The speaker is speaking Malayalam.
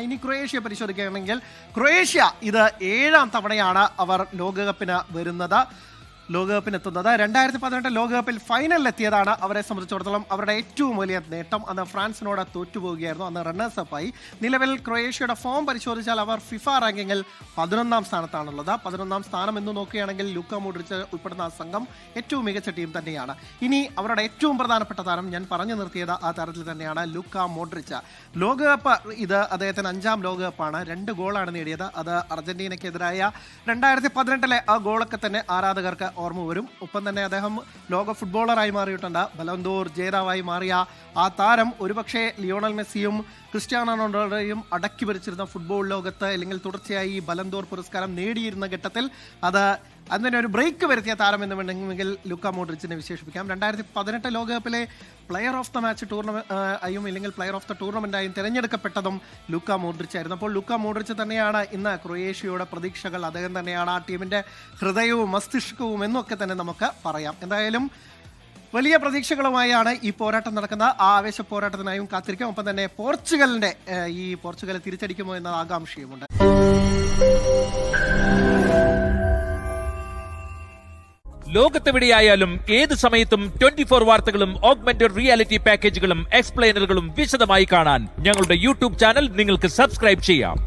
ഇനി ക്രൊയേഷ്യ പരിശോധിക്കുകയാണെങ്കിൽ ക്രൊയേഷ്യ ഇത് 7ാം തവണയാണ് അവർ ലോകകപ്പിന് വരുന്നത്. ലോകകപ്പിനെത്തുന്നത് 2018 ലോകകപ്പിൽ ഫൈനലിലെത്തിയതാണ് അവരെ സംബന്ധിച്ചിടത്തോളം അവരുടെ ഏറ്റവും വലിയ നേട്ടം. അന്ന് ഫ്രാൻസിനോട് തോറ്റുപോവുകയായിരുന്നു, അന്ന് റണ്ണേഴ്സപ്പായി. നിലവിൽ ക്രൊയേഷ്യയുടെ ഫോം പരിശോധിച്ചാൽ അവർ ഫിഫ റാങ്കിങ്ങിൽ 11ാം സ്ഥാനത്താണുള്ളത്. 11ാം സ്ഥാനം എന്ന് നോക്കുകയാണെങ്കിൽ ലൂക്ക മോഡ്രിച്ച് ഉൾപ്പെടുന്ന ആ സംഘം ഏറ്റവും മികച്ച ടീം തന്നെയാണ്. ഇനി അവരുടെ ഏറ്റവും പ്രധാനപ്പെട്ട താരം ഞാൻ പറഞ്ഞു നിർത്തിയത് ആ താരത്തിൽ തന്നെയാണ്, ലൂക്ക മോഡ്രിച്ച്. ലോകകപ്പ് ഇത് അദ്ദേഹത്തിന് 5ാം ലോകകപ്പാണ്. 2 ഗോളാണ് നേടിയത്. അത് അർജന്റീനയ്ക്കെതിരായ 2018 ആ ഗോളൊക്കെ തന്നെ ആരാധകർക്ക് ഓർമ്മ വരും. ഒപ്പം തന്നെ അദ്ദേഹം ലോക ഫുട്ബോളറായി മാറിയിട്ടുണ്ട്. ബലന്തോർ ജേതാവായി മാറിയ ആ താരം ഒരുപക്ഷെ ലിയോണൽ മെസ്സിയും ക്രിസ്ത്യാനോ റൊണാൾഡോയും അടക്കി ഭരിച്ചിരുന്ന ഫുട്ബോൾ ലോകത്ത് അല്ലെങ്കിൽ തുടർച്ചയായി ബലന്തോർ പുരസ്കാരം നേടിയിരുന്ന ഘട്ടത്തിൽ അതിനെ ഒരു ബ്രേക്ക് വരുത്തിയ താരം എന്ന് വേണമെങ്കിൽ ലൂക്ക മോഡ്രിച്ചിനെ വിശേഷിപ്പിക്കാം. 2018 ലോകകപ്പിലെ പ്ലെയർ ഓഫ് ദ മാച്ച് ടൂർണമെന്റായും അല്ലെങ്കിൽ പ്ലെയർ ഓഫ് ദ ടൂർണമെന്റായും തിരഞ്ഞെടുക്കപ്പെട്ടതും ലൂക്ക മോഡ്രിച്ച് ആയിരുന്നു. അപ്പോൾ ലൂക്ക മോഡ്രിച്ച് തന്നെയാണ് ഇന്ന് ക്രൊയേഷ്യയുടെ പ്രതീക്ഷകൾ. അദ്ദേഹം തന്നെയാണ് ആ ടീമിന്റെ ഹൃദയവും മസ്തിഷ്കവും എന്നൊക്കെ തന്നെ നമുക്ക് പറയാം. എന്തായാലും വലിയ പ്രതീക്ഷകളുമായാണ് ഈ പോരാട്ടം നടക്കുന്നത്. ആ ആവേശ പോരാട്ടത്തിനായും കാത്തിരിക്കാം. ഒപ്പം തന്നെ പോർച്ചുഗൽ തിരിച്ചടിക്കുമോ എന്ന ആകാംക്ഷയുമുണ്ട്. ലോകത്തെവിടെയായാലും ഏത് സമയത്തും 24 വാർത്തകളും ഓഗ്മെന്റഡ് റിയാലിറ്റി പാക്കേജുകളും എക്സ്പ്ലെയിനറുകളും വിശദമായി കാണാൻ ഞങ്ങളുടെ യൂട്യൂബ് ചാനൽ നിങ്ങൾക്ക് സബ്സ്ക്രൈബ് ചെയ്യാം.